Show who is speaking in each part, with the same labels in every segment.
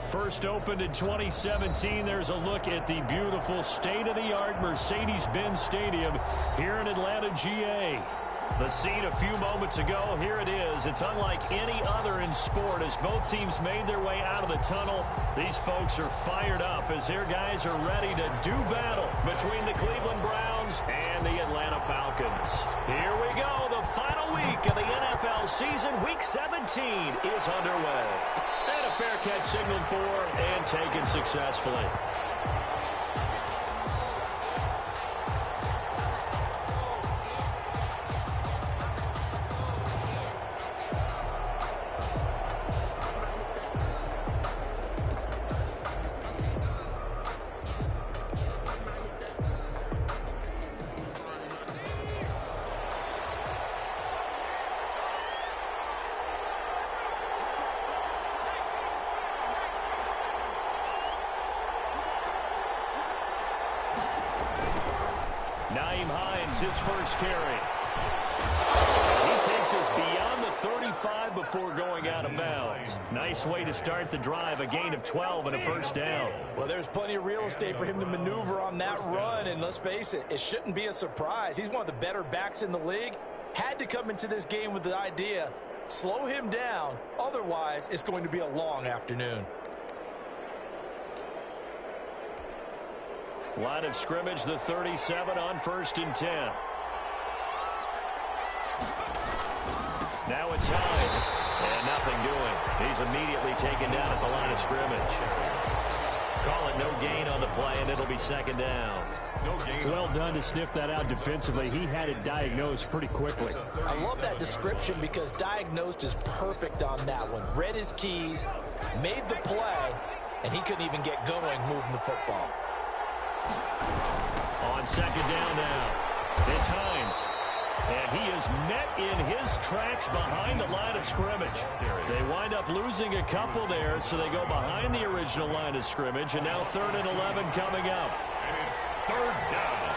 Speaker 1: First opened in 2017, there's a look at the beautiful state-of-the-art Mercedes-Benz Stadium here in Atlanta, GA. The scene a few moments ago, here it is. It's unlike any other in sport as both teams made their way out of the tunnel. These folks are fired up as their guys are ready to do battle between the Cleveland Browns and the Atlanta Falcons. Here we go. The final week of the NFL season, Week 17, is underway. And a fair catch signaled for and taken successfully. His first carry. He takes us beyond the 35 before going out of bounds. Nice way to start the drive, a gain of 12 and a first down.
Speaker 2: Well, there's plenty of real estate for him to maneuver on that run, and let's face it, it shouldn't be a surprise. He's one of the better backs in the league. Had to come into this game with the idea, slow him down, otherwise it's going to be a long afternoon.
Speaker 1: Line of scrimmage, the 37 on 1st and 10. Now it's Hines. And nothing doing. He's immediately taken down at the line of scrimmage. Call it no gain on the play, and it'll be second down.
Speaker 3: No gain.
Speaker 4: Well done to sniff that out defensively. He had it diagnosed pretty quickly.
Speaker 2: I love that description because diagnosed is perfect on that one. Read his keys, made the play, and he couldn't even get going moving the football.
Speaker 1: On second down now, it's Hines. And he is met in his tracks behind the line of scrimmage. They wind up losing a couple there, so they go behind the original line of scrimmage. And now 3rd and 11 coming up.
Speaker 3: And it's 3rd down.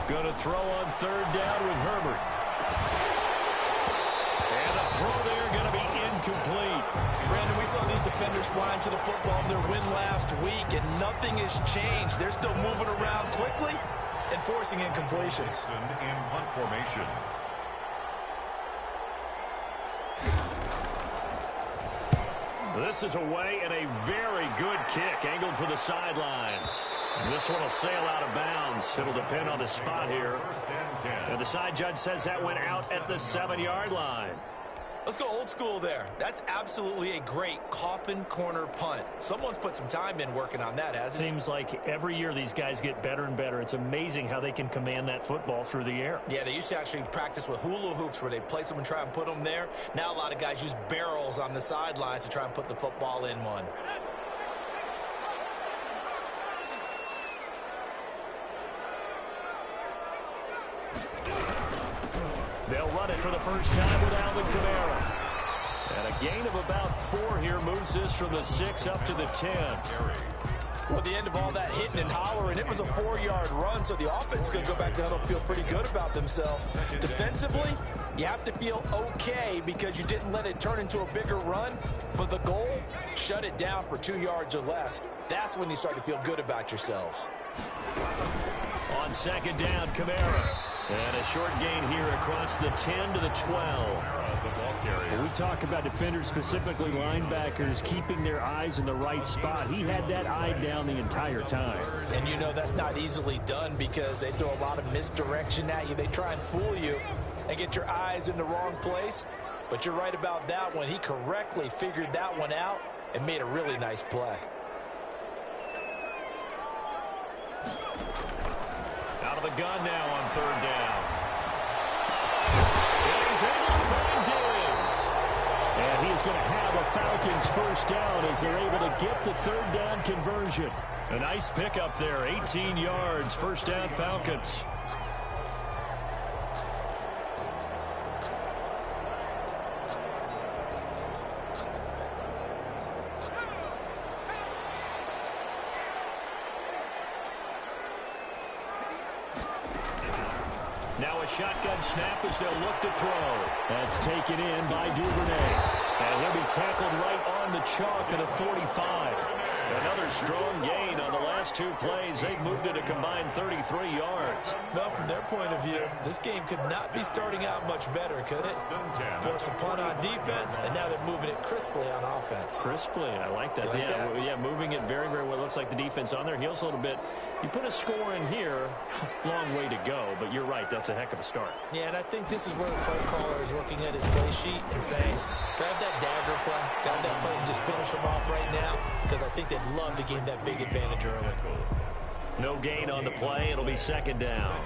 Speaker 1: Going to throw on 3rd down with Herbert. And the throw there going to be incomplete.
Speaker 2: Brandon, we saw these defenders flying to the football in their win last week, and nothing has changed. They're still moving around quickly and forcing incompletions.
Speaker 3: In punt formation.
Speaker 1: This is away and a very good kick angled for the sidelines. This one will sail out of bounds. It'll depend on the spot here. And the side judge says that went out at the 7-yard line.
Speaker 2: Let's go old school there. That's absolutely a great coffin corner punt. Someone's put some time in working on that, hasn't it?
Speaker 4: Seems like every year these guys get better and better. It's amazing how they can command that football through the air.
Speaker 2: Yeah, they used to actually practice with hula hoops where they place them and try and put them there. Now a lot of guys use barrels on the sidelines to try and put the football in one.
Speaker 1: They'll run it for the first time with Alvin Kamara. And a gain of about 4 here moves this from the 6 up to the 10.
Speaker 2: Well, at the end of all that hitting and hollering, it was a 4-yard run, so the offense is going to go back to huddle, feel pretty good about themselves. Defensively, you have to feel okay because you didn't let it turn into a bigger run, but the goal, shut it down for 2 yards or less. That's when you start to feel good about yourselves.
Speaker 1: On second down, Kamara. And a short gain here across the 10 to the 12.
Speaker 4: When we talk about defenders, specifically linebackers, keeping their eyes in the right spot, he had that eye down the entire time.
Speaker 2: And you know that's not easily done because they throw a lot of misdirection at you. They try and fool you and get your eyes in the wrong place. But you're right about that one. He correctly figured that one out and made a really nice play.
Speaker 1: Out of the gun now on 3rd down. And he's able to find Diggs.
Speaker 4: And he is going to have a Falcons first down as they're able to get the 3rd down conversion.
Speaker 1: A nice pickup there, 18 yards, first down Falcons. a shotgun snap as they'll look to throw.
Speaker 4: That's taken in by Duvernay.
Speaker 1: And he'll be tackled right on the chalk of the 45. Another strong gain on the last two plays. They've moved it a combined 33 yards.
Speaker 2: Well, from their point of view, this game could not be starting out much better, could it? Force a punt on defense, and now they're moving it crisply on offense.
Speaker 1: Crisply, I like that.
Speaker 2: Yeah,
Speaker 1: moving it very, very well. Looks like the defense on their heels a little bit. You put a score in here, long way to go, but you're right, that's a heck of a start.
Speaker 2: Yeah, and I think this is where the play caller is looking at his play sheet and saying, grab that dagger play, grab that play and just finish them off right now, because I think they'd love to gain that big advantage early.
Speaker 1: No gain on the play. It'll be second down.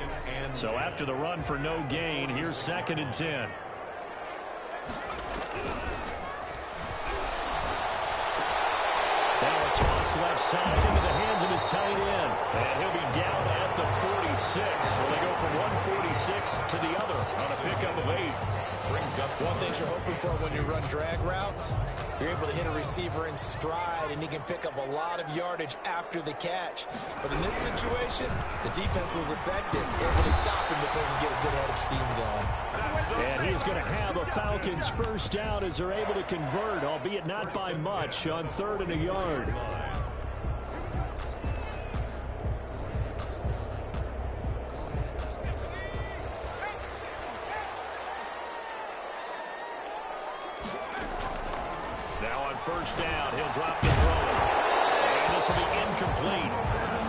Speaker 1: So after the run for no gain, here's 2nd and 10. Now a toss left side into the hands of his tight end. And he'll be down at the 46. So they go from 146 to the other on a pickup of 8.
Speaker 3: Brings up
Speaker 2: one thing you're hoping for when you run drag routes, you're able to hit a receiver in stride, and he can pick up a lot of yardage after the catch. But in this situation, the defense was effective, able to stop him before he could get a good head of steam going.
Speaker 4: And he is going to have a Falcons first down as they're able to convert, albeit not by much, on 3rd and a yard.
Speaker 1: Now on first down, he'll drop the throw. And this will be incomplete.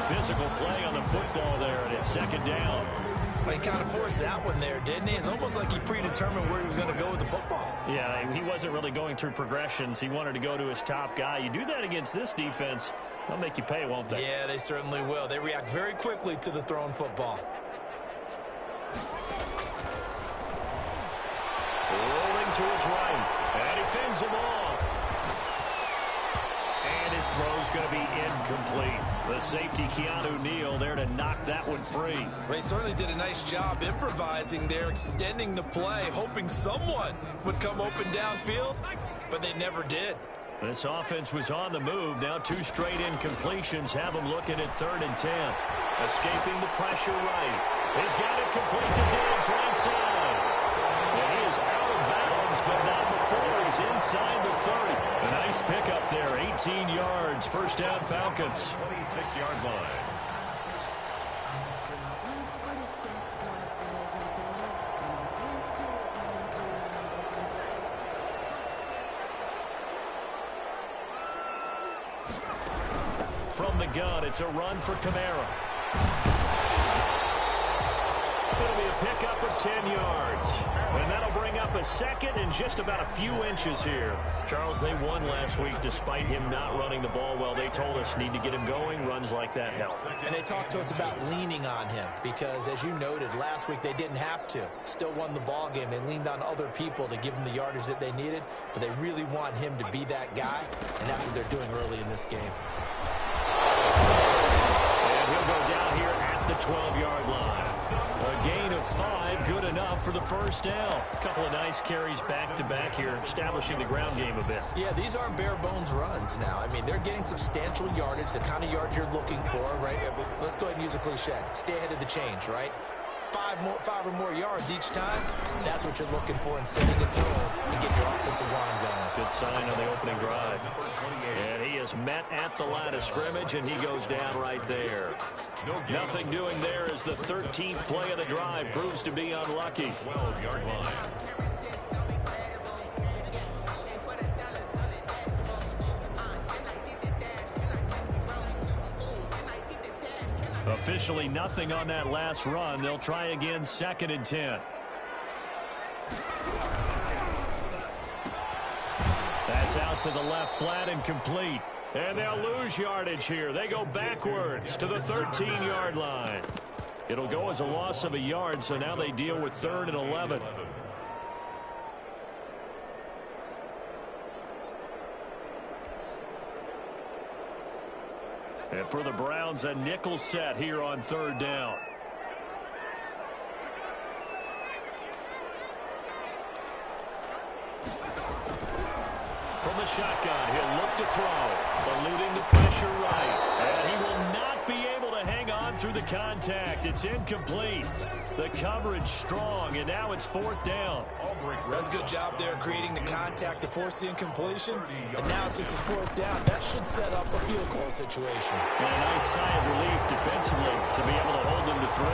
Speaker 1: Physical play on the football there, and it's 2nd down.
Speaker 2: Well, he kind of forced that one there, didn't he? It's almost like he predetermined where he was going to go with the football.
Speaker 1: Yeah, he wasn't really going through progressions. He wanted to go to his top guy. You do that against this defense, they'll make you pay, won't they?
Speaker 2: Yeah, they certainly will. They react very quickly to the thrown football.
Speaker 1: Rolling to his right, and he fends him off. And his throw's going to be incomplete. The safety, Keanu Neal, there to knock that one free.
Speaker 2: Well, he certainly did a nice job improvising there, extending the play, hoping someone would come open downfield, but they never did.
Speaker 1: This offense was on the move. Now 2 straight incompletions have them looking at 3rd and 10. Escaping the pressure right. He's got it complete to Diggs right side. And he is out of bounds, but not before he's inside the 30. A nice pickup there, 18 yards. First down, Falcons.
Speaker 3: 26-yard line.
Speaker 1: From the gun, it's a run for Kamara. It'll be a pickup of 10 yards. And that'll bring up a 2nd and just about a few inches here. Charles, they won last week despite him not running the ball well. They told us need to get him going. Runs like that help.
Speaker 2: And they talked to us about leaning on him because, as you noted, last week they didn't have to. Still won the ball game. They leaned on other people to give them the yardage that they needed, but they really want him to be that guy, and that's what they're doing early in this game.
Speaker 1: And he'll go down here at the 12-yard line. A gain of 5, good enough for the first down. A couple of nice carries back-to-back here, establishing the ground game a bit.
Speaker 2: Yeah, these aren't bare-bones runs now. I mean, they're getting substantial yardage, the kind of yards you're looking for, right? Let's go ahead and use a cliche. Stay ahead of the change, right? 5 or more yards each time, that's what you're looking for in setting a tone and getting your offensive line going.
Speaker 1: Good sign on the opening drive. And he is met at the line of scrimmage, and he goes down right there. Nothing doing there as the 13th play of the drive proves to be unlucky.
Speaker 3: 12-yard line.
Speaker 1: Officially nothing on that last run. They'll try again, 2nd and 10. That's out to the left flat and complete. And they'll lose yardage here. They go backwards to the 13-yard line. It'll go as a loss of a yard, so now they deal with 3rd and 11. And for the Browns, a nickel set here on 3rd down. From the shotgun, he'll look to throw. Eluding the pressure right. And he will not be able to to hang on through the contact. It's incomplete. The coverage strong, and now it's 4th down.
Speaker 2: That's a good job there creating the contact to force the incompletion. And now since it's 4th down, that should set up a field goal situation.
Speaker 1: And a nice sigh of relief defensively to be able to hold them to 3.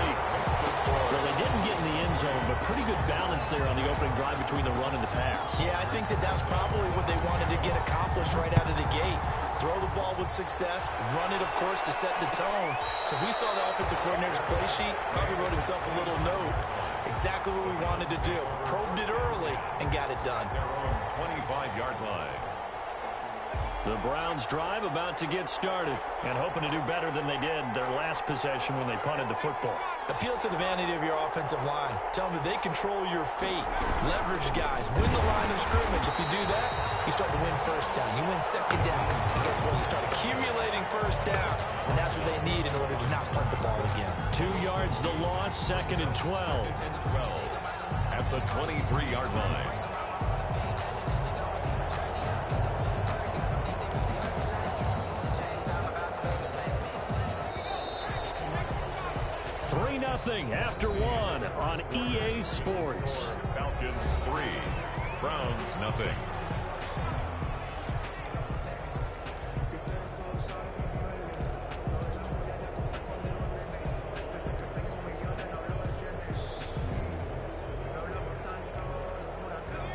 Speaker 1: Well, they didn't get in the end zone, but pretty good balance there on the opening drive between the run and the pass.
Speaker 2: Yeah, I think that was probably what they wanted to get accomplished right out of the gate. Throw the ball with success, run it, of course, to set the tone. So we saw the offensive coordinator's play sheet, probably wrote himself a little note. Exactly what we wanted to do. Probed it early and got it done.
Speaker 3: Their own 25-yard line.
Speaker 1: The Browns drive about to get started and hoping to do better than they did their last possession when they punted the football.
Speaker 2: Appeal to the vanity of your offensive line. Tell them that they control your fate. Leverage guys. Win the line of scrimmage. If you do that, you start to win 1st down. You win 2nd down. And guess what? You start accumulating 1st downs. And that's what they need in order to not punt the ball again.
Speaker 1: 2 yards the loss, 2nd and 12.
Speaker 3: At the 23-yard line.
Speaker 1: 3-0 after 1 on EA Sports.
Speaker 3: Falcons 3, Browns 0.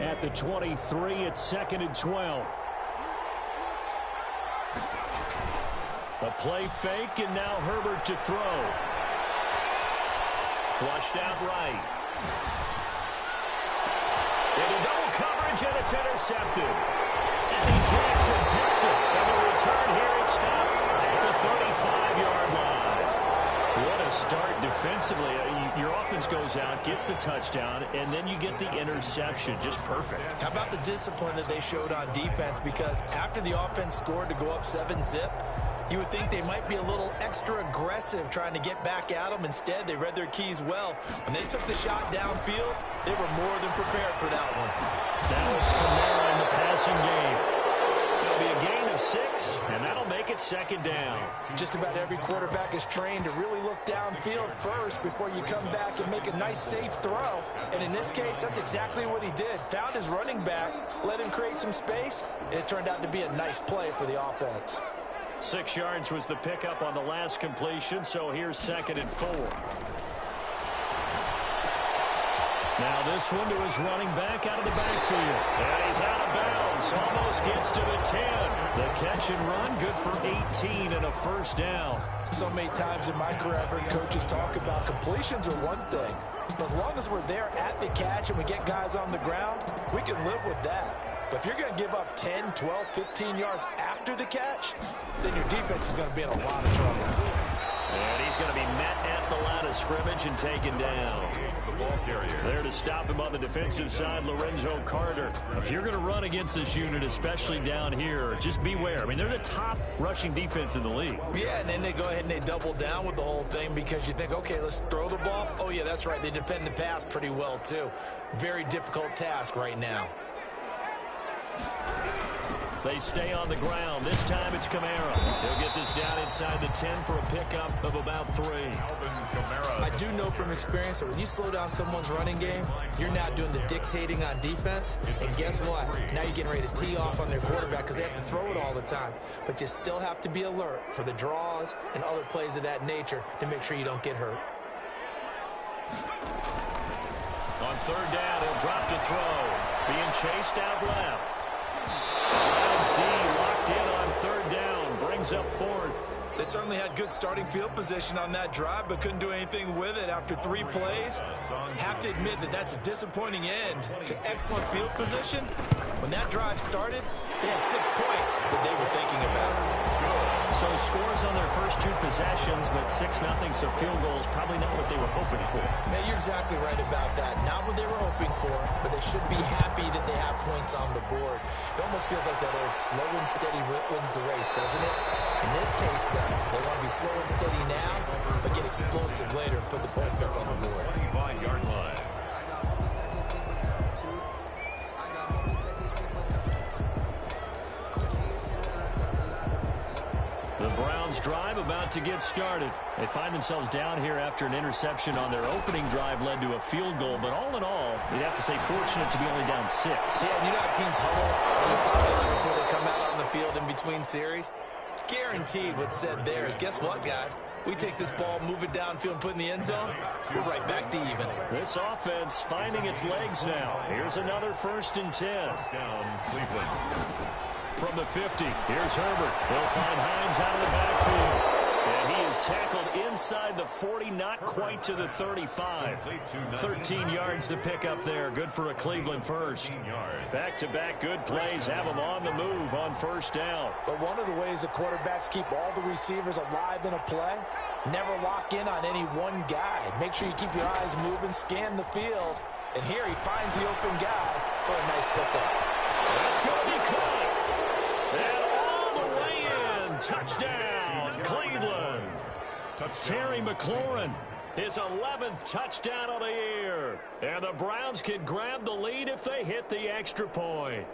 Speaker 1: At the 23, it's 2nd and 12. A play fake, and now Herbert to throw. Flushed out right. Into double coverage, and it's intercepted. Eddie Jackson picks it, and the return here is stopped at the 35-yard line. What a start defensively. Your offense goes out, gets the touchdown, and then you get the interception. Just perfect.
Speaker 2: How about the discipline that they showed on defense? Because after the offense scored to go up 7-zip, you would think they might be a little extra aggressive trying to get back at them. Instead, they read their keys well. When they took the shot downfield, they were more than prepared for that one.
Speaker 1: Now it's Kamara in the passing game. It'll be a gain of 6, and that'll make it 2nd down.
Speaker 2: Just about every quarterback is trained to really look downfield first before you come back and make a nice, safe throw. And in this case, that's exactly what he did. Found his running back, let him create some space, and it turned out to be a nice play for the offense.
Speaker 1: 6 yards was the pickup on the last completion, so here's 2nd and 4. Now this one to his running back out of the backfield. And he's out of bounds. Almost gets to the 10. The catch and run, good for 18 and a 1st down.
Speaker 2: So many times in my career, I've heard coaches talk about completions are one thing. But as long as we're there at the catch and we get guys on the ground, we can live with that. But if you're going to give up 10, 12, 15 yards after the catch, then your defense is going to be in a lot of trouble.
Speaker 1: And he's going to be met at the line of scrimmage and taken down.
Speaker 3: The ball carrier.
Speaker 1: There to stop him on the defensive side, Lorenzo Carter. If you're going to run against this unit, especially down here, just beware. I mean, they're the top rushing defense in the league.
Speaker 2: Yeah, and then they go ahead and they double down with the whole thing because you think, okay, let's throw the ball. Oh, yeah, that's right. They defend the pass pretty well, too. Very difficult task right now.
Speaker 1: They stay on the ground. This time it's Kamara. He'll get this down inside the 10 for a pickup of about 3.
Speaker 3: Alvin Kamara.
Speaker 2: I do know from experience that when you slow down someone's running game, you're now doing the dictating on defense. And guess what? Now you're getting ready to tee off on their quarterback because they have to throw it all the time. But you still have to be alert for the draws and other plays of that nature to make sure you don't get hurt.
Speaker 1: On 3rd down, he'll drop to throw. Being chased out left. Browns D locked in on 3rd down. Brings up 4th.
Speaker 2: They certainly had good starting field position on that drive, but couldn't do anything with it after 3 plays. Have to admit that that's a disappointing end to excellent field position. When that drive started, they had 6 points that they were thinking about.
Speaker 1: So scores on their first 2 possessions, but 6-0, so field goals probably not what they were hoping for.
Speaker 2: Yeah, you're exactly right about that. Not what they were hoping for, but they should be happy that they have points on the board. It almost feels like that old slow and steady wins the race, doesn't it? In this case, though, they want to be slow and steady now, but get explosive later and put the points up on the board.
Speaker 3: 25-yard line.
Speaker 1: The Browns drive about to get started. They find themselves down here after an interception on their opening drive led to a field goal. But all in all, you'd have to say fortunate to be only down 6.
Speaker 2: Yeah, you know how teams huddle on the sideline before they come out on the field in between series? Guaranteed what's said there is, guess what, guys? We take this ball, move it downfield, and put it in the end zone, we're right back to even.
Speaker 1: This offense finding its legs now. Here's another 1st and 10.
Speaker 3: Down Cleveland.
Speaker 1: From the 50, here's Herbert. They'll find Hines out of the backfield. And he is tackled inside the 40, not quite to the 35. 13 yards to pick up there. Good for a Cleveland first. Back-to-back good plays have them on the move on 1st down.
Speaker 2: But one of the ways the quarterbacks keep all the receivers alive in a play, never lock in on any one guy. Make sure you keep your eyes moving, scan the field. And here he finds the open guy for a nice pickup.
Speaker 1: That's going to be caught. And all the way in. Touchdown, Cleveland. Terry McLaurin, his 11th touchdown of the year. And the Browns can grab the lead if they hit the extra point.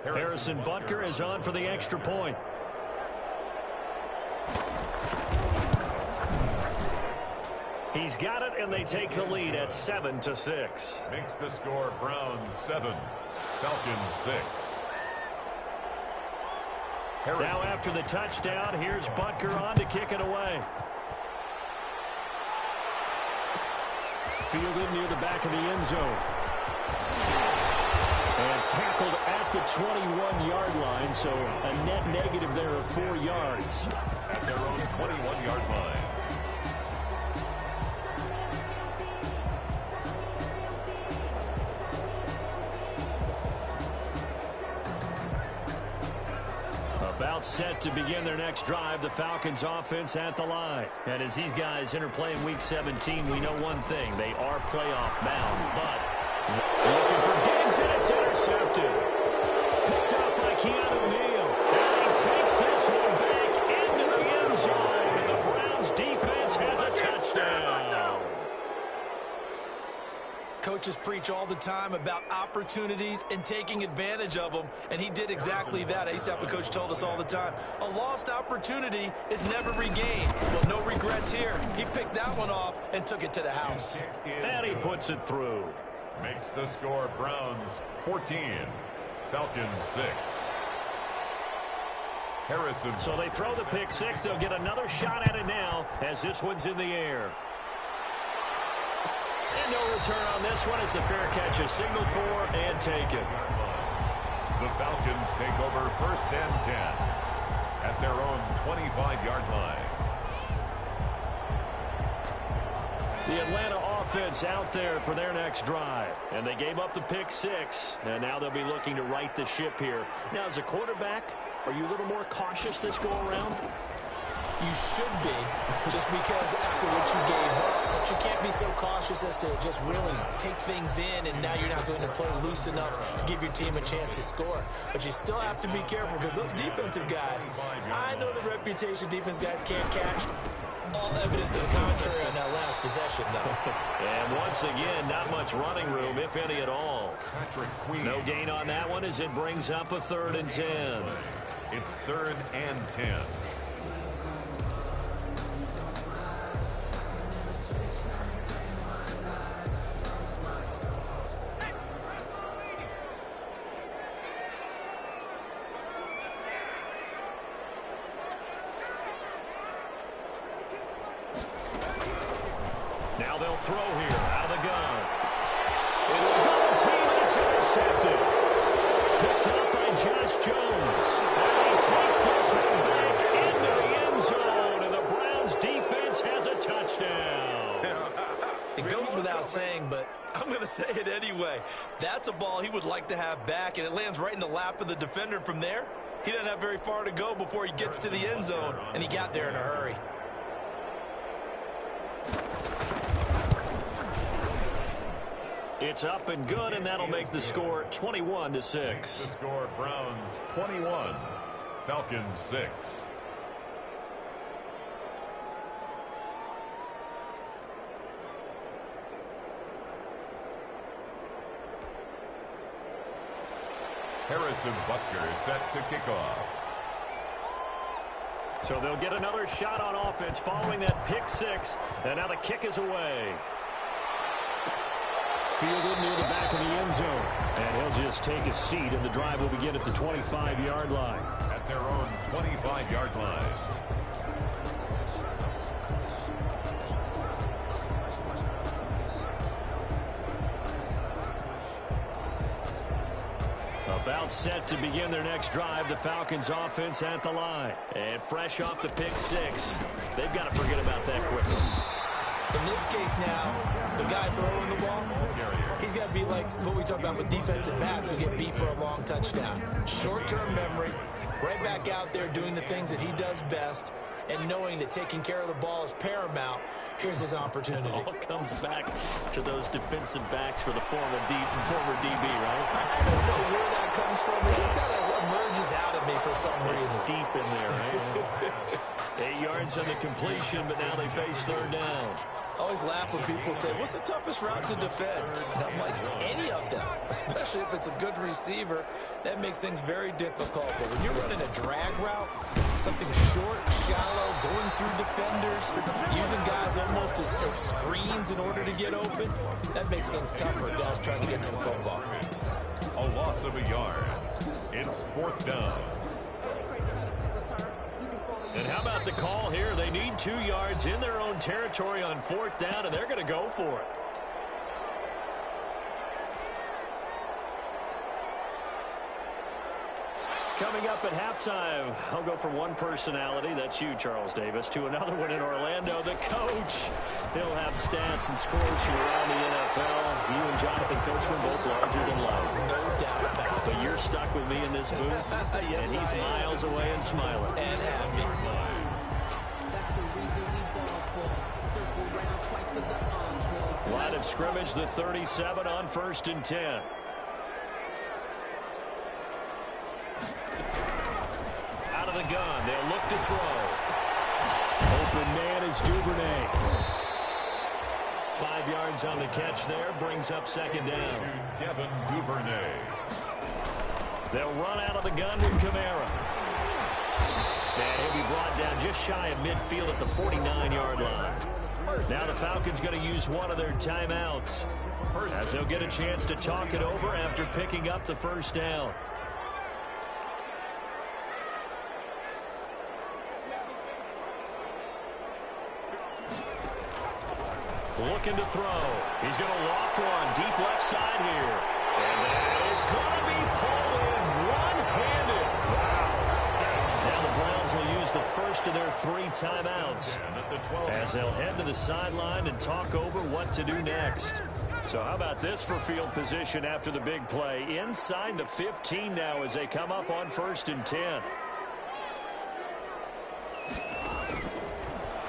Speaker 1: Harrison Butker is on for the extra point. He's got it, and they take the lead at 7-6.
Speaker 3: Makes the score Browns 7, Falcons 6.
Speaker 1: Now after the touchdown, here's Butker on to kick it away. Fielded near the back of the end zone. And tackled at the 21-yard line, so a net negative there of 4 yards.
Speaker 3: At their own 21-yard line.
Speaker 1: About set to begin their next drive, the Falcons offense at the line. And as these guys enter play in Week 17, we know one thing. They are playoff bound, but looking for Diggs, and it's intercepted. Picked up by Keanu Neal. And he takes this one back into the end zone. And the Browns defense has a touchdown.
Speaker 2: Coaches preach all the time about opportunities and taking advantage of them, and he did exactly that. I used to have a coach told us all the time, a lost opportunity is never regained. Well, no regrets here. He picked that one off and took it to the house.
Speaker 1: And he puts it through.
Speaker 3: Makes the score Browns 14, Falcons 6. Harrison.
Speaker 1: So they throw the pick six. They'll get another shot at it now as this one's in the air. And no return on this one. It's a fair catch, a signal for and taken.
Speaker 3: The Falcons take over 1st and 10 at their own 25-yard line.
Speaker 1: The Atlanta offense out there for their next drive. And they gave up the pick six. And now they'll be looking to right the ship here. Now, as a quarterback, are you a little more cautious this go-around?
Speaker 2: You should be, just because after what you gave up. But you can't be so cautious as to just really take things in, and now you're not going to play loose enough to give your team a chance to score. But you still have to be careful, because those defensive guys, I know the reputation defense guys can't catch. All evidence to the contrary on that last possession, though.
Speaker 1: And once again, not much running room, if any at all. No gain on that one as it brings up a 3rd and 10.
Speaker 3: It's 3rd and 10.
Speaker 1: Now they'll throw here out of the gun. It'll double team, and it's intercepted. Picked up by Josh Jones. And he takes this one back into the end zone, and the Browns defense has a touchdown.
Speaker 2: It goes without saying, but I'm going to say it anyway. That's a ball he would like to have back, and it lands right in the lap of the defender from there. He doesn't have very far to go before he gets to the end zone, and he got there in a hurry.
Speaker 1: It's up and good, and that'll make the score 21-6.
Speaker 3: The score Browns 21, Falcons 6. Harrison Butker is set to kick off.
Speaker 1: So they'll get another shot on offense following that pick six. And now the kick is away. Fielded near the back of the end zone. And he'll just take a seat, and the drive will begin at the 25-yard line.
Speaker 3: At their own 25-yard line.
Speaker 1: About set to begin their next drive, the Falcons offense at the line. And fresh off the pick six, they've got to forget about that quickly.
Speaker 2: In this case now, the guy throwing the ball, he's got to be like what we talk about with defensive backs who get beat for a long touchdown. Short-term memory, right back out there doing the things that he does best, and knowing that taking care of the ball is paramount. Here's his opportunity.
Speaker 1: It all comes back to those defensive backs for the former DB, right?
Speaker 2: I don't know where that comes from. It just kind of emerges out of me for some reason.
Speaker 1: It's deep in there, right? 8 yards on the completion, but now they face third down.
Speaker 2: I always laugh when people say, what's the toughest route to defend? And I'm like, any of them, especially if it's a good receiver. That makes things very difficult. But when you're running a drag route, something short, shallow, going through defenders, using guys almost as screens in order to get open, that makes things tough for guys trying to get to the football.
Speaker 3: A loss of a yard. It's fourth down.
Speaker 1: And how about the call here? They need 2 yards in their own territory on fourth down, and they're going to go for it. Coming up at halftime, I'll go from one personality, that's you, Charles Davis, to another one in Orlando, the coach. He'll have stats and scores from around the NFL. You and Jonathan Coachman both larger than life.
Speaker 2: No doubt about it.
Speaker 1: But you're stuck with me in this booth,
Speaker 2: Yes,
Speaker 1: and he's miles away and smiling.
Speaker 2: And happy.
Speaker 1: Line of scrimmage, the 37 on 1st and 10. Out of the gun, they'll look to throw. Open man is Duvernay. 5 yards on the catch there, brings up second down.
Speaker 3: Devin Duvernay.
Speaker 1: They'll run out of the gun with Kamara. And he'll be brought down just shy of midfield at the 49-yard line. Now the Falcons going to use one of their timeouts, as they'll get a chance to talk it over after picking up the first down. Looking to throw. He's going to loft one deep left side here. And that is going to be pulled in one-handed. Wow. Now the Browns will use the first of their 3 timeouts, as they'll head to the sideline and talk over what to do next. So how about this for field position after the big play? Inside the 15 now as they come up on 1st and 10.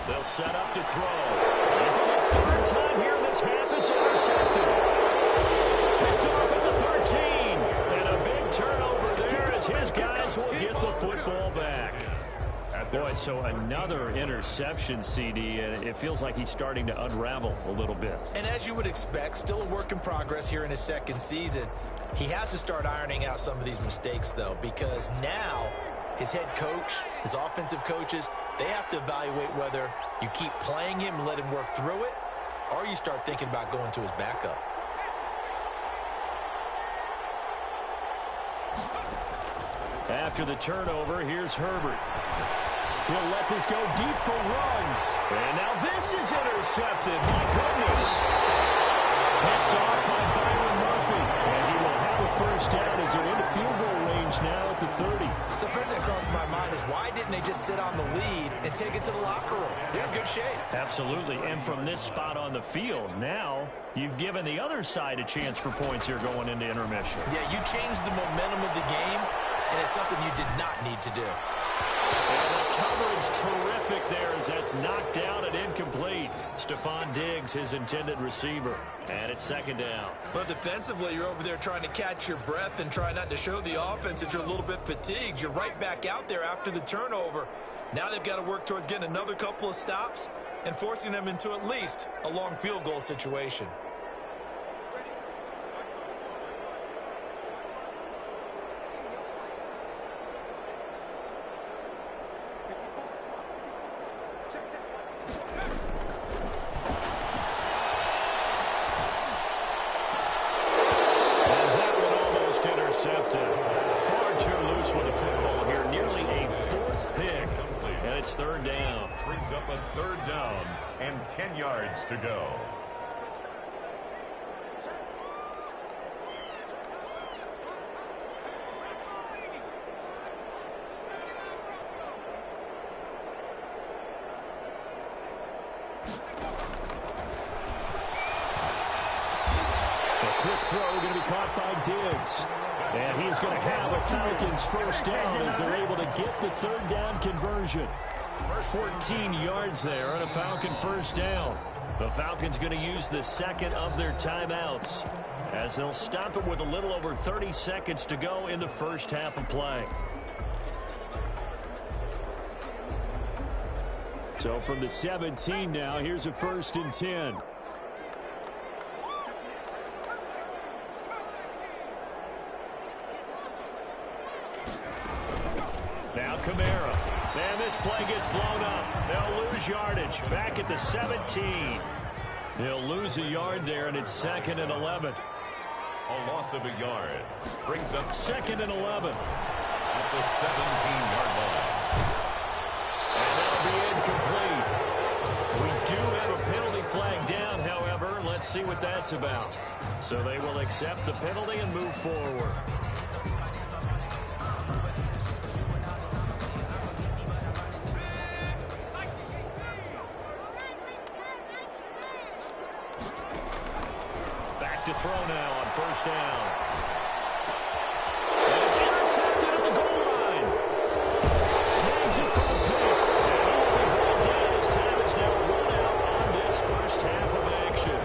Speaker 1: They'll set up to throw. And for the 3rd time here in this half, it's intercepted. Picked off at the 13. And a big turnover there as his guys will get the football back. Boy, so another interception, CD, and it feels like he's starting to unravel a little bit.
Speaker 2: And as you would expect, still a work in progress here in his 2nd season. He has to start ironing out some of these mistakes, though, because now his head coach, his offensive coaches, they have to evaluate whether you keep playing him and let him work through it, or you start thinking about going to his backup.
Speaker 1: After the turnover, here's Herbert. He'll let this go deep for runs. And now this is intercepted. My goodness. Picked off by Byron Murphy. And he will have a first down as they're into field goal range now at the 30.
Speaker 2: So first thing that crosses my mind is, why didn't they just sit on the lead and take it to the locker room? They're in good shape.
Speaker 1: Absolutely. And from this spot on the field, now you've given the other side a chance for points here going into intermission.
Speaker 2: Yeah, you changed the momentum of the game, and it's something you did not need to do.
Speaker 1: And the coverage terrific there as that's knocked down and incomplete. Stephon Diggs, his intended receiver. And it's 2nd down.
Speaker 2: Well, defensively, you're over there trying to catch your breath and try not to show the offense that you're a little bit fatigued. You're right back out there after the turnover. Now they've got to work towards getting another couple of stops and forcing them into at least a long field goal situation.
Speaker 1: it's third down.
Speaker 3: Brings up a third down and 10 yards to go.
Speaker 1: Quick throw going to be caught by Diggs. And he's going to have a Falcons first down as they're able to get the third down conversion. 14 yards there on a Falcon first down. The Falcons going to use the second of their timeouts as they'll stop it with a little over 30 seconds to go in the first half of play. So from the 17 now, here's a 1st and 10. Now Kamara. And this play gets blown up. They'll lose yardage. Back at the 17. They'll lose a yard there, and it's 2nd and 11.
Speaker 3: A loss of a yard. Brings up
Speaker 1: 2nd and 11.
Speaker 3: At the 17-yard line.
Speaker 1: And that'll be incomplete. We do have a penalty flag down, however. Let's see what that's about. So they will accept the penalty and move forward. To throw now on first down. And it's intercepted at the goal line. Snags it from the pick. And he will be brought down as time is now run out on this first half of action.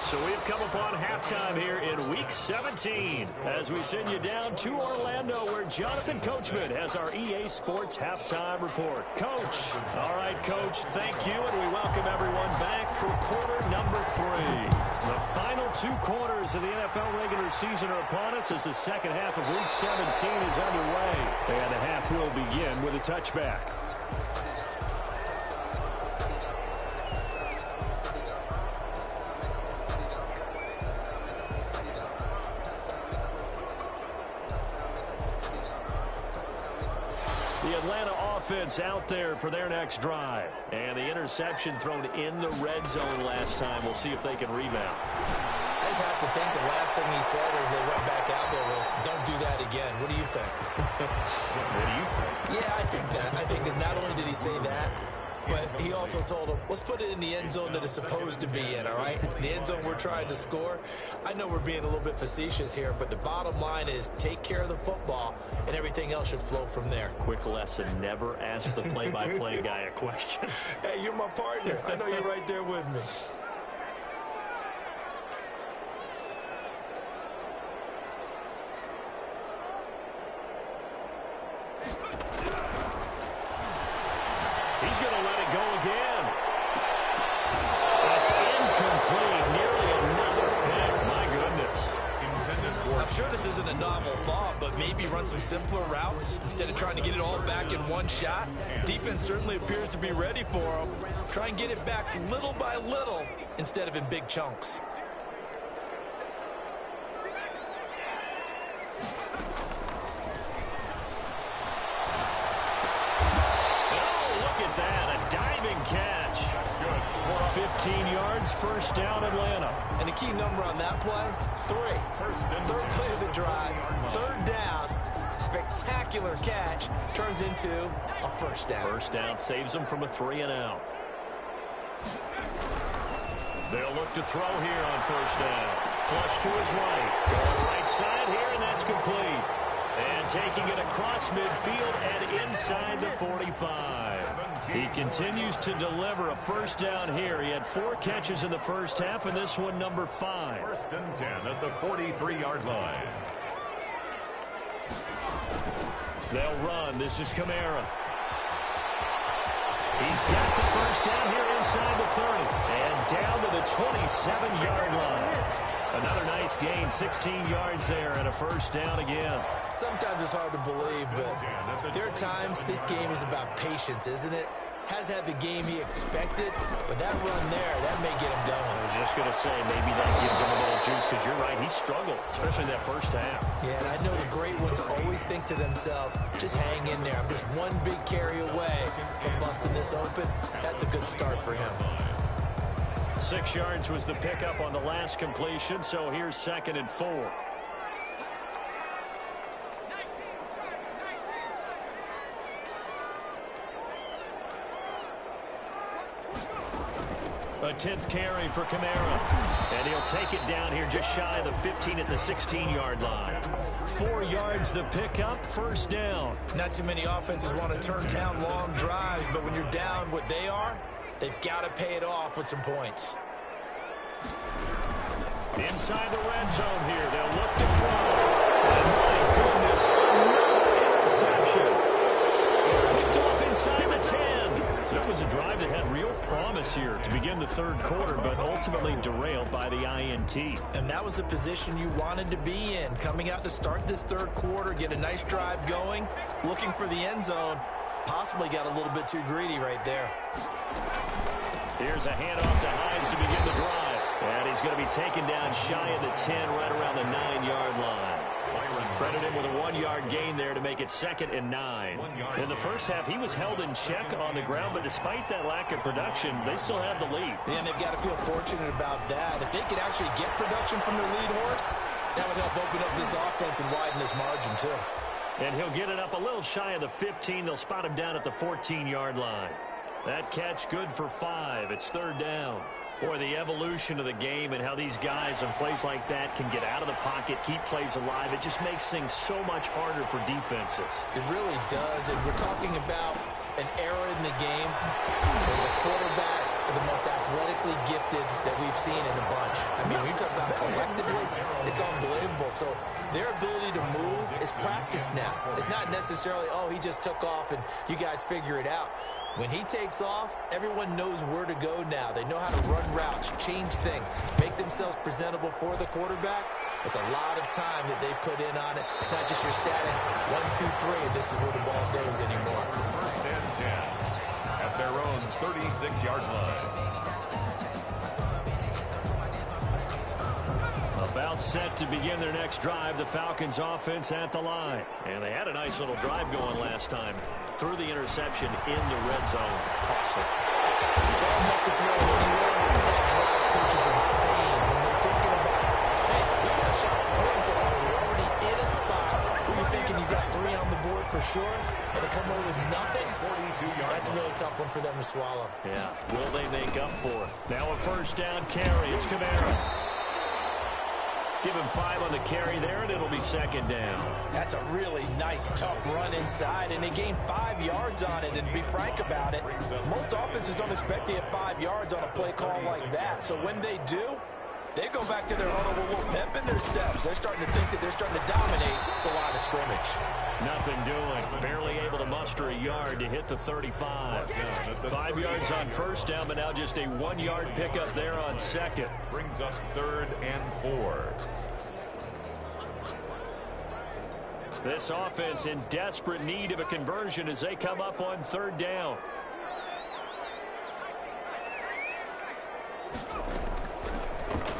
Speaker 1: So we've come upon halftime here in Week 17 as we send you down to Orlando where Jonathan Coachman has our EA Sports Halftime Report. Coach. All right, Coach, thank you, and we welcome everyone back for quarter number 3. The final 2 quarters of the NFL regular season are upon us as the second half of Week 17 is underway. And the half will begin with a touchback. The Atlanta offense out there for their next drive. And the interception thrown in the red zone last time. We'll see if they can rebound.
Speaker 2: I just have to think the last thing he said as they went back out there was, don't do that again. What do you think?
Speaker 3: What do you think?
Speaker 2: Yeah, I think that. I think that not only did he say that, but he also told them, let's put it in the end zone that it's supposed to be in, all right? The end zone we're trying to score. I know we're being a little bit facetious here, but the bottom line is take care of the football, and everything else should flow from there.
Speaker 1: Quick lesson, never ask the play-by-play guy a question.
Speaker 2: Hey, you're my partner. I know you're right there with me.
Speaker 1: He's going to let it go again. That's incomplete. Nearly another pick. My goodness.
Speaker 2: I'm sure this isn't a novel thought, but maybe run some simpler routes instead of trying to get it all back in one shot. Defense certainly appears to be ready for him. Try and get it back little by little instead of in big chunks.
Speaker 1: Catch. 15 yards, first down, Atlanta.
Speaker 2: And the key number on that play, 3. Third play of the drive, third down, spectacular catch, turns into a first down.
Speaker 1: First down saves them from a 3 and out. They'll look to throw here on first down. Flush to his right. Going right side here, and that's complete. And taking it across midfield and inside the 45. He continues to deliver a first down here. He had 4 catches in the first half, and this one number 5.
Speaker 3: 1st and 10 at the 43-yard line.
Speaker 1: They'll run. This is Kamara. He's got the first down here inside the 30. And down to the 27-yard line. Another nice gain, 16 yards there, and a first down again.
Speaker 2: Sometimes it's hard to believe, but there are times this game is about patience, isn't it? has had the game he expected, but that run there, that may get him going.
Speaker 1: I was just going to say, maybe that gives him a little juice, because you're right, he struggled, especially that first half.
Speaker 2: Yeah, and I know the great ones always think to themselves, just hang in there. I'm just one big carry away from busting this open. That's a good start for him.
Speaker 1: 6 yards was the pickup on the last completion, so here's 2nd and 4. A 10th carry for Kamara. And he'll take it down here just shy of the 15 at the 16-yard line. 4 yards the pickup, first down.
Speaker 2: Not too many offenses want to turn down long drives, but when you're down what they are, they've got to pay it off with some points.
Speaker 1: Inside the red zone here, they'll look to throw. And my goodness, another interception. Picked off inside the 10. So that was a drive that had real promise here to begin the third quarter, but ultimately derailed by the INT.
Speaker 2: And that was the position you wanted to be in, coming out to start this third quarter, get a nice drive going, looking for the end zone. Possibly got a little bit too greedy right there.
Speaker 1: Here's a handoff to Hines to begin the drive. And he's going to be taken down shy of the 10, right around the 9-yard line. Credit him with a 1-yard gain there to make it 2nd and 9. In the first half, he was held in check on the ground, but despite that lack of production, they still have the lead.
Speaker 2: And they've got to feel fortunate about that. If they could actually get production from their lead horse, that would help open up this offense and widen this margin too.
Speaker 1: And he'll get it up a little shy of the 15. They'll spot him down at the 14-yard line. That catch good for 5. It's 3rd down. Boy, the evolution of the game and how these guys in plays like that can get out of the pocket, keep plays alive, it just makes things so much harder for defenses.
Speaker 2: It really does, and we're talking about an era in the game where the quarterbacks are the most athletically gifted that we've seen in a bunch. I mean, when you talk about collectively, it's unbelievable. So their ability to move is practiced now. It's not necessarily, oh, he just took off and you guys figure it out. When he takes off, everyone knows where to go now. They know how to run routes, change things, make themselves presentable for the quarterback. It's a lot of time that they put in on it. It's not just your static 1, 2, 3, this is where the ball goes anymore.
Speaker 3: 1st and 10 at their own 36-yard line.
Speaker 1: About set to begin their next drive, the Falcons offense at the line. And they had a nice little drive going last time. Threw the interception in the red zone. Costly.
Speaker 2: Don't have to throw anywhere. That drives coaches insane when they're thinking about, hey, we got a shot at points already. We're already in a spot where you're thinking you got 3 on the board for sure, and to come away with nothing, that's a really tough one for them to swallow.
Speaker 1: Yeah, will they make up for it? Now a first down carry. It's Kamara. Give him 5 on the carry there, and it'll be 2nd down.
Speaker 2: That's a really nice, tough run inside, and they gained 5 yards on it. And to be frank about it, most offenses don't expect to get 5 yards on a play call like that. So when they do, they go back to their own little pep in their steps. They're starting to think that they're starting to dominate the line of scrimmage.
Speaker 1: Nothing doing. Barely able to muster a yard to hit the 35. 5 yards on first down, but now just a 1-yard pickup there on 2nd.
Speaker 3: Brings up 3rd and 4.
Speaker 1: This offense in desperate need of a conversion as they come up on 3rd down.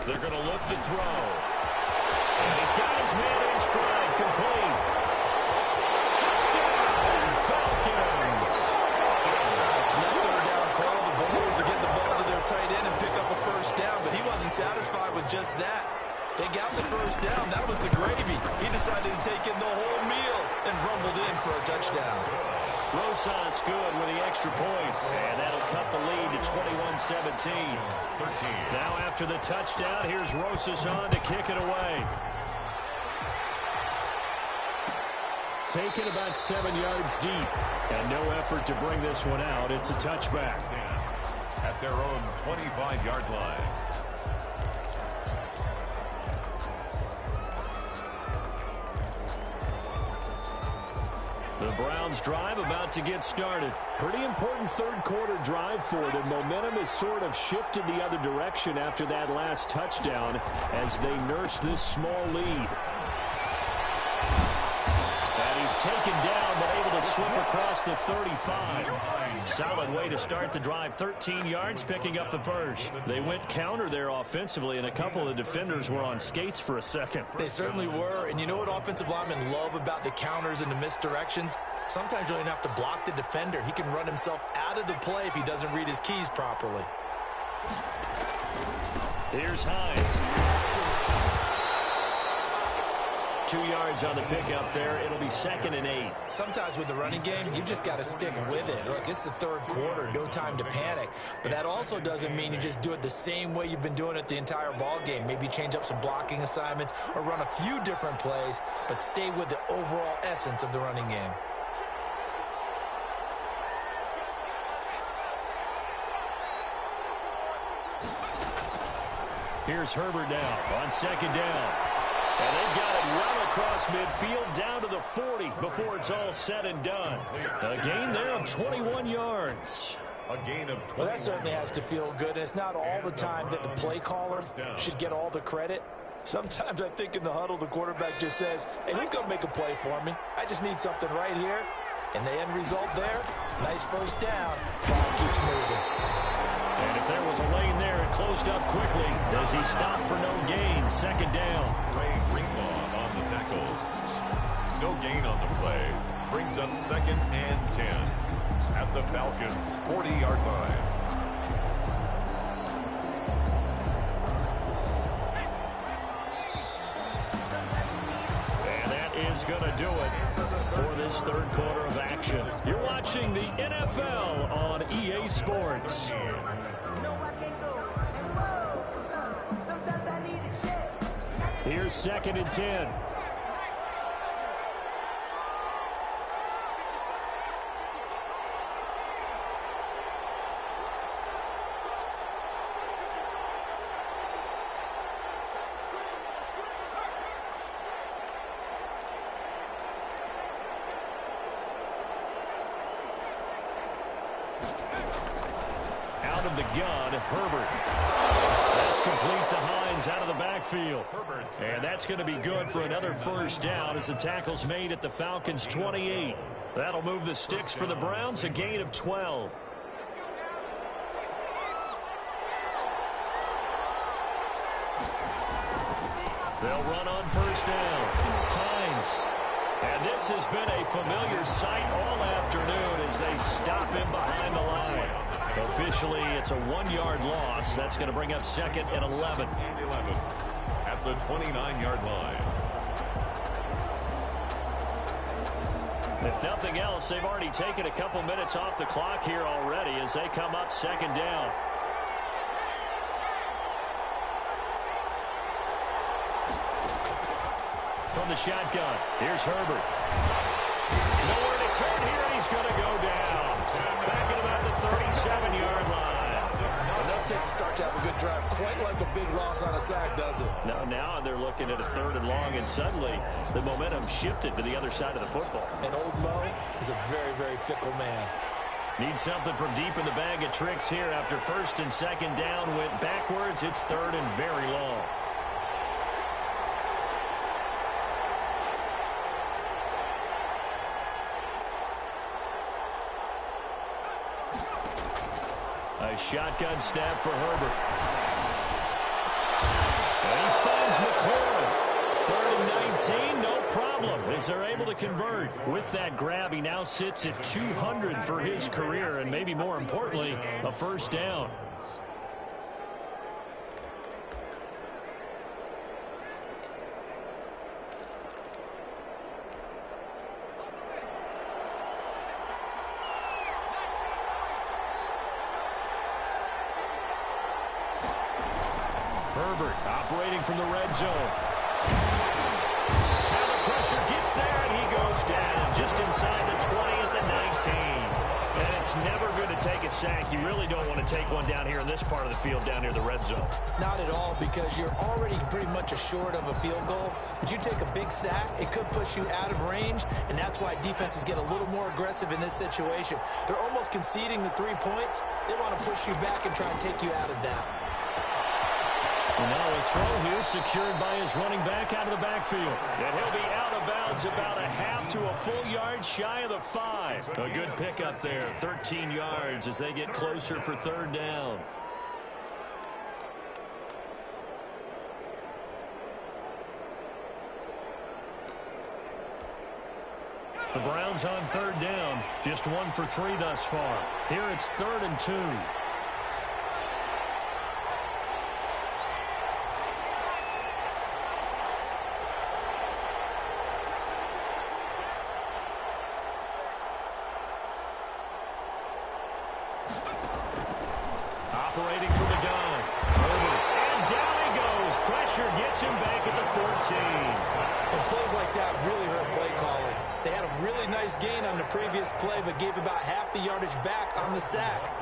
Speaker 1: They're going to look to throw. And he's got his man in stride, complete. Touchdown, Falcons.
Speaker 2: That 3rd down call, the goal was to get the ball to their tight end and pick up a first down, but he wasn't satisfied with just that. They got the first down. That was the gravy. He decided to take in the whole meal and rumbled in for a touchdown.
Speaker 1: Rosas good with the extra point, and that'll cut the lead to 21-17. Now after the touchdown, here's Rosas on to kick it away. Taken about 7 yards deep, and no effort to bring this one out. It's a touchback.
Speaker 3: At their own 25-yard line.
Speaker 1: The Browns drive about to get started. Pretty important third quarter drive for them. Momentum has sort of shifted the other direction after that last touchdown as they nurse this small lead. And he's taken down but able to a slip across the 35. Solid way to start the drive. 13 yards, picking up the first. They went counter there offensively, and a couple of the defenders were on skates for a second.
Speaker 2: They certainly were, and you know what offensive linemen love about the counters and the misdirections? Sometimes you don't even have to block the defender. He can run himself out of the play if he doesn't read his keys properly.
Speaker 1: Here's Hines. 2 yards on the pickup there. It'll be 2nd and 8.
Speaker 2: Sometimes with the running game, you just got to stick with it. Look, it's the third quarter, no time to panic. But that also doesn't mean you just do it the same way you've been doing it the entire ball game. Maybe change up some blocking assignments or run a few different plays, but stay with the overall essence of the running game.
Speaker 1: Here's Herbert now on 2nd down. And they've got it run across midfield down to the 40 before it's all said and done. A gain there of 21 yards.
Speaker 3: A gain of 20.
Speaker 2: Well, that certainly has to feel good. And it's not all the time that the play caller should get all the credit. Sometimes I think in the huddle, the quarterback just says, hey, who's going to make a play for me? I just need something right here. And the end result there, nice first down. Clock keeps moving.
Speaker 1: And if there was a lane there, it closed up quickly. Does he stop for no gain? 2nd down.
Speaker 3: Greenlaw on the tackles. No gain on the play. Brings up 2nd and 10 at the Falcons' 40-yard line.
Speaker 1: And that is going to do it for this third quarter of action. You're watching the NFL on EA Sports. Here's 2nd and 10. Out of the gun, Herbert. That's complete to Hines out of the backfield. And that's going to be good for another first down as the tackle's made at the Falcons' 28. That'll move the sticks for the Browns, a gain of 12. They'll run on first down. Hines. And this has been a familiar sight all afternoon as they stop him behind the line. Officially, it's a 1-yard loss. That's going to bring up 2nd and 11.
Speaker 3: At the 29-yard line.
Speaker 1: If nothing else, they've already taken a couple minutes off the clock here already as they come up 2nd down. From the shotgun, here's Herbert. Nowhere to turn here, and he's going to go down. Back at about the 37-yard line.
Speaker 2: Enough takes to start to have a good drive. Quite like a big loss on a sack, does it?
Speaker 1: No, now they're looking at a 3rd and long, and suddenly the momentum shifted to the other side of the football.
Speaker 2: And old Mo is a very, very fickle man.
Speaker 1: Need something from deep in the bag of tricks here after 1st and 2nd down. Went backwards. It's 3rd and very long. A shotgun snap for Herbert. And he finds McLaurin. 3rd and 19, no problem, as they're able to convert. With that grab, he now sits at 200 for his career, and maybe more importantly, a first down. Herbert operating from the red zone. Now the pressure gets there, and he goes down just inside the 20th and 19. And it's never good to take a sack. You really don't want to take one down here in this part of the field down near the red zone.
Speaker 2: Not at all, because you're already pretty much assured of a field goal. But you take a big sack, it could push you out of range, and that's why defenses get a little more aggressive in this situation. They're almost conceding the 3 points. They want to push you back and try and take you out of that.
Speaker 1: And now a throw here secured by his running back out of the backfield. And he'll be out of bounds about a half to a full yard shy of the 5. A good pickup there, 13 yards as they get closer for third down. The Browns on third down, just 1 for 3 thus far. Here it's 3rd and 2. Operating from the gun. And down he goes. Pressure gets him back at the 14.
Speaker 2: And plays like that really hurt play calling. They had a really nice gain on the previous play, but gave about half the yardage back on the sack.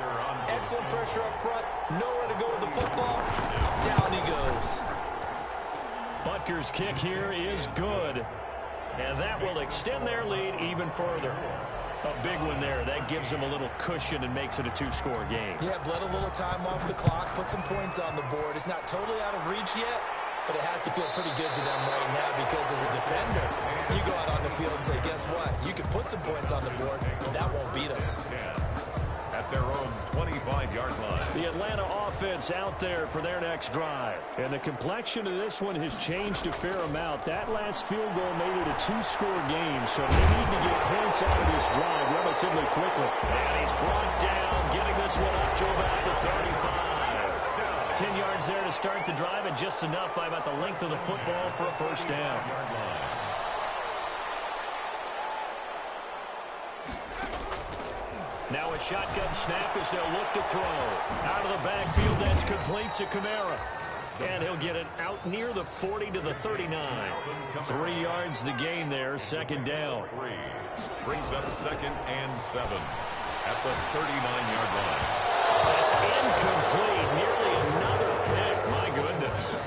Speaker 2: Excellent pressure up front. Nowhere to go with the football. Down he goes.
Speaker 1: Butker's kick here is good. And that will extend their lead even further. A big one there. That gives them a little cushion and makes it a 2-score game.
Speaker 2: Yeah, bled a little time off the clock, put some points on the board. It's not totally out of reach yet, but it has to feel pretty good to them right now because as a defender, you go out on the field and say, guess what? You can put some points on the board, but that won't beat us.
Speaker 3: At their own 25-yard line.
Speaker 1: The Atlanta offense out there for their next drive. And the complexion of this one has changed a fair amount. That last field goal made it a 2-score game, so they need to get points out of this drive relatively quickly. And he's brought down, getting this one up to about the 35. 10 yards there to start the drive, and just enough by about the length of the football for a first down. Now a shotgun snap as they'll look to throw. Out of the backfield, that's complete to Kamara. And he'll get it out near the 40 to the 39. 3 yards the gain there, second down.
Speaker 3: Brings up 2nd and 7 at the 39-yard line.
Speaker 1: That's incomplete. Nearly another pick. My goodness.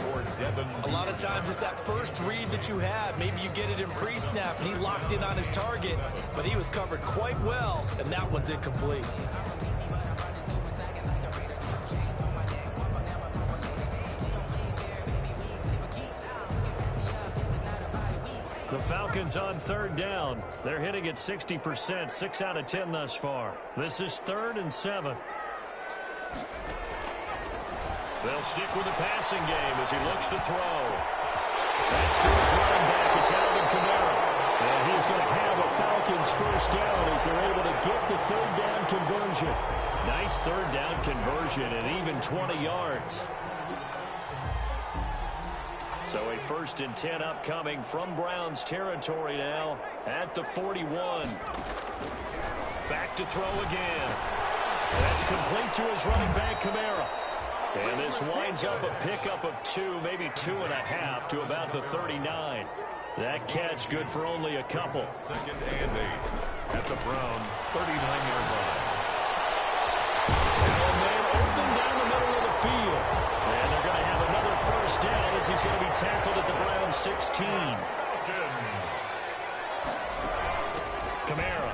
Speaker 2: A lot of times it's that first read that you have. Maybe you get it in pre-snap and he locked in on his target, but he was covered quite well, and that one's incomplete.
Speaker 1: The Falcons on third down. They're hitting at 60%, 6 out of 10 thus far. This is 3rd and 7. They'll stick with the passing game as he looks to throw. That's to his running back. It's Alvin Kamara. And he's going to have a Falcons first down as they're able to get the third down conversion. Nice third down conversion and even 20 yards. So a 1st and 10 upcoming from Browns territory now at the 41. Back to throw again. That's complete to his running back, Kamara. And this winds up a pickup of 2, maybe 2.5 to about the 39. That catch good for only a couple.
Speaker 3: 2nd and 8 at the Browns' 39-yard line.
Speaker 1: Now a man open down the middle of the field. And they're going to have another first down as he's going to be tackled at the Browns' 16. Kamara.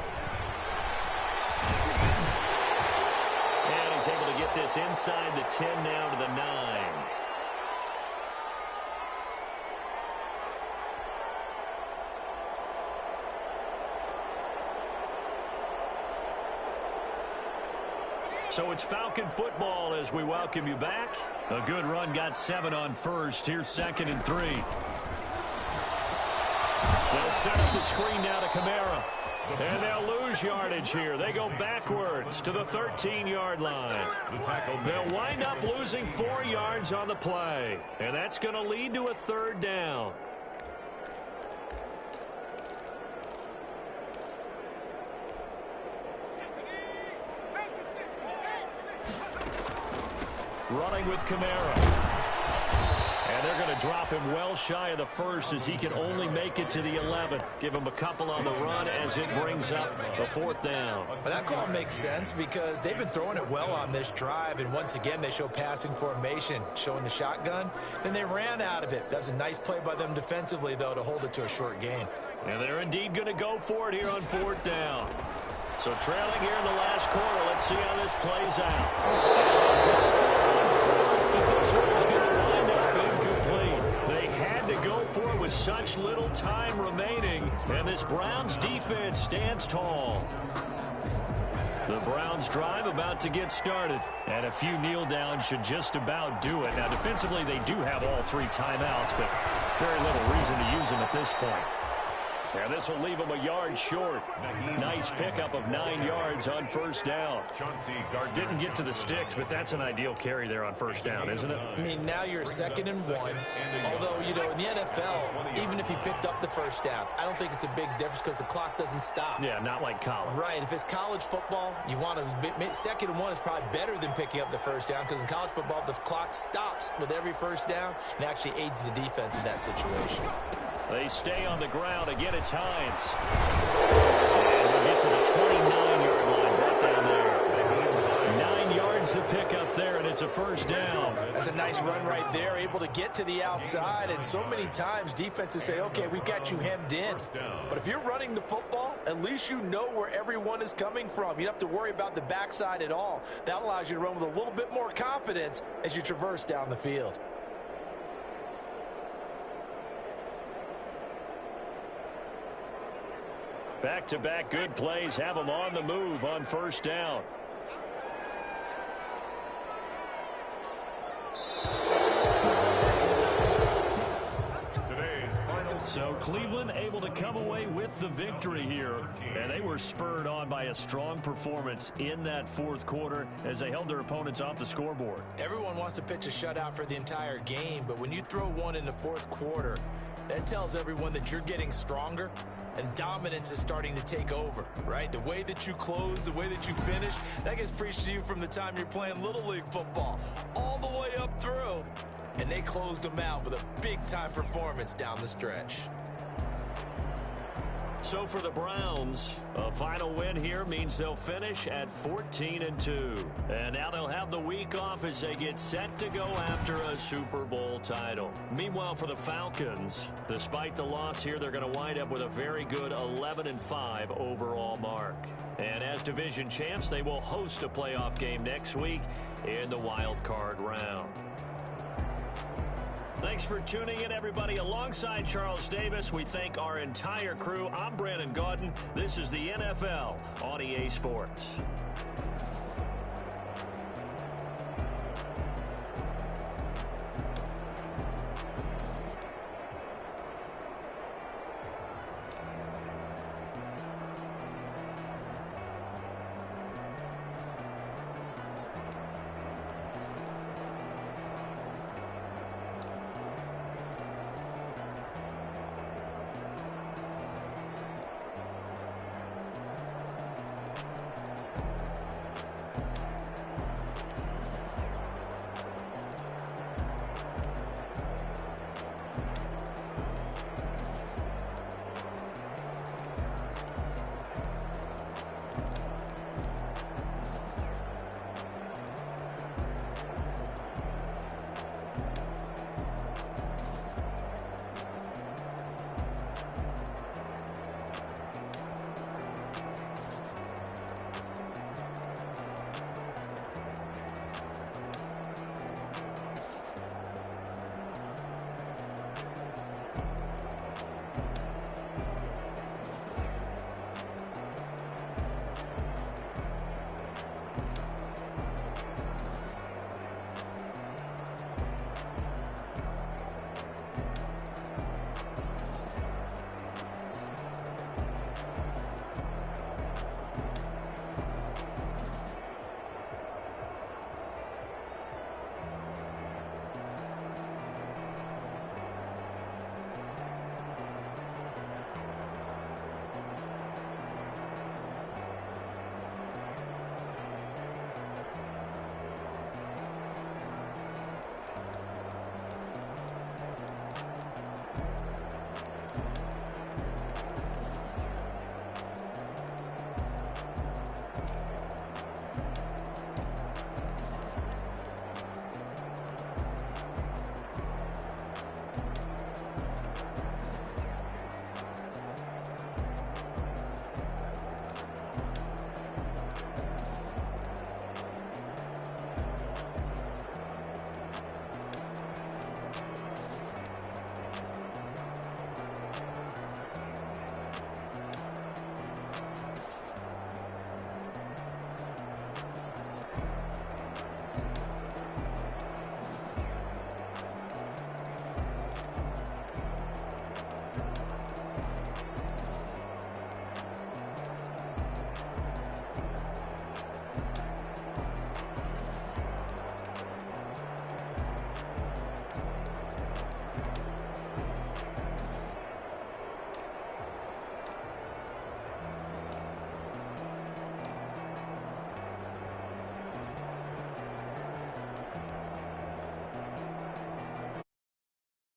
Speaker 1: And he's able to get this inside the 10 now to the 9. So it's Falcon football as we welcome you back. A good run, got 7 on first. Here's 2nd and 3. They'll set up the screen now to Kamara. And they'll lose yardage here. They go backwards to the 13-yard line. They'll wind up losing 4 yards on the play. And that's going to lead to a third down. Running with Kamara. And they're going to drop him well shy of the first as he can only make it to the 11. Give him a couple on the run as it brings up a 4th down.
Speaker 2: Well, that call makes sense because they've been throwing it well on this drive, and once again they show passing formation, showing the shotgun. Then they ran out of it. That was a nice play by them defensively, though, to hold it to a short gain.
Speaker 1: And they're indeed going to go for it here on 4th down. So trailing here in the last quarter, let's see how this plays out. Go for it on 4th, but this one is going to wind up such little time remaining, and this Browns defense stands tall. The Browns drive about to get started, and a few kneel downs should just about do it. Now, defensively, they do have all 3 timeouts, but very little reason to use them at this point. And this will leave them a yard short. Nice pickup of 9 yards on first down. Didn't get to the sticks, but that's an ideal carry there on first down, isn't it?
Speaker 2: I mean, now you're 2nd and 1. Although, you know, in the NFL, even if he picked up the first down, I don't think it's a big difference because the clock doesn't stop.
Speaker 1: Yeah, not like college.
Speaker 2: Right. If it's college football, you want to 2nd and 1 is probably better than picking up the first down because in college football, the clock stops with every first down and actually aids the defense in that situation.
Speaker 1: They stay on the ground. Again, it's Hines. And we'll get to the 29-yard line. Brought down there. 9 yards to pick up there, and it's a first down.
Speaker 2: That's a nice run right there, able to get to the outside. And so many times defenses say, okay, we've got you hemmed in. But if you're running the football, at least you know where everyone is coming from. You don't have to worry about the backside at all. That allows you to run with a little bit more confidence as you traverse down the field.
Speaker 1: Back-to-back good plays have them on the move on first down. So Cleveland able to come away with the victory here, and they were spurred on by a strong performance in that 4th quarter as they held their opponents off the scoreboard.
Speaker 2: Everyone wants to pitch a shutout for the entire game, but when you throw one in the 4th quarter, that tells everyone that you're getting stronger and dominance is starting to take over, right? The way that you close, the way that you finish, that gets preached to you from the time you're playing Little League football all the way up through. And they closed them out with a big-time performance down the stretch.
Speaker 1: So for the Browns, a final win here means they'll finish at 14-2. And now they'll have the week off as they get set to go after a Super Bowl title. Meanwhile, for the Falcons, despite the loss here, they're going to wind up with a very good 11-5 overall mark. And as division champs, they will host a playoff game next week in the wild card round. Thanks for tuning in, everybody. Alongside Charles Davis, we thank our entire crew. I'm Brandon Gaudin. This is the NFL on EA Sports.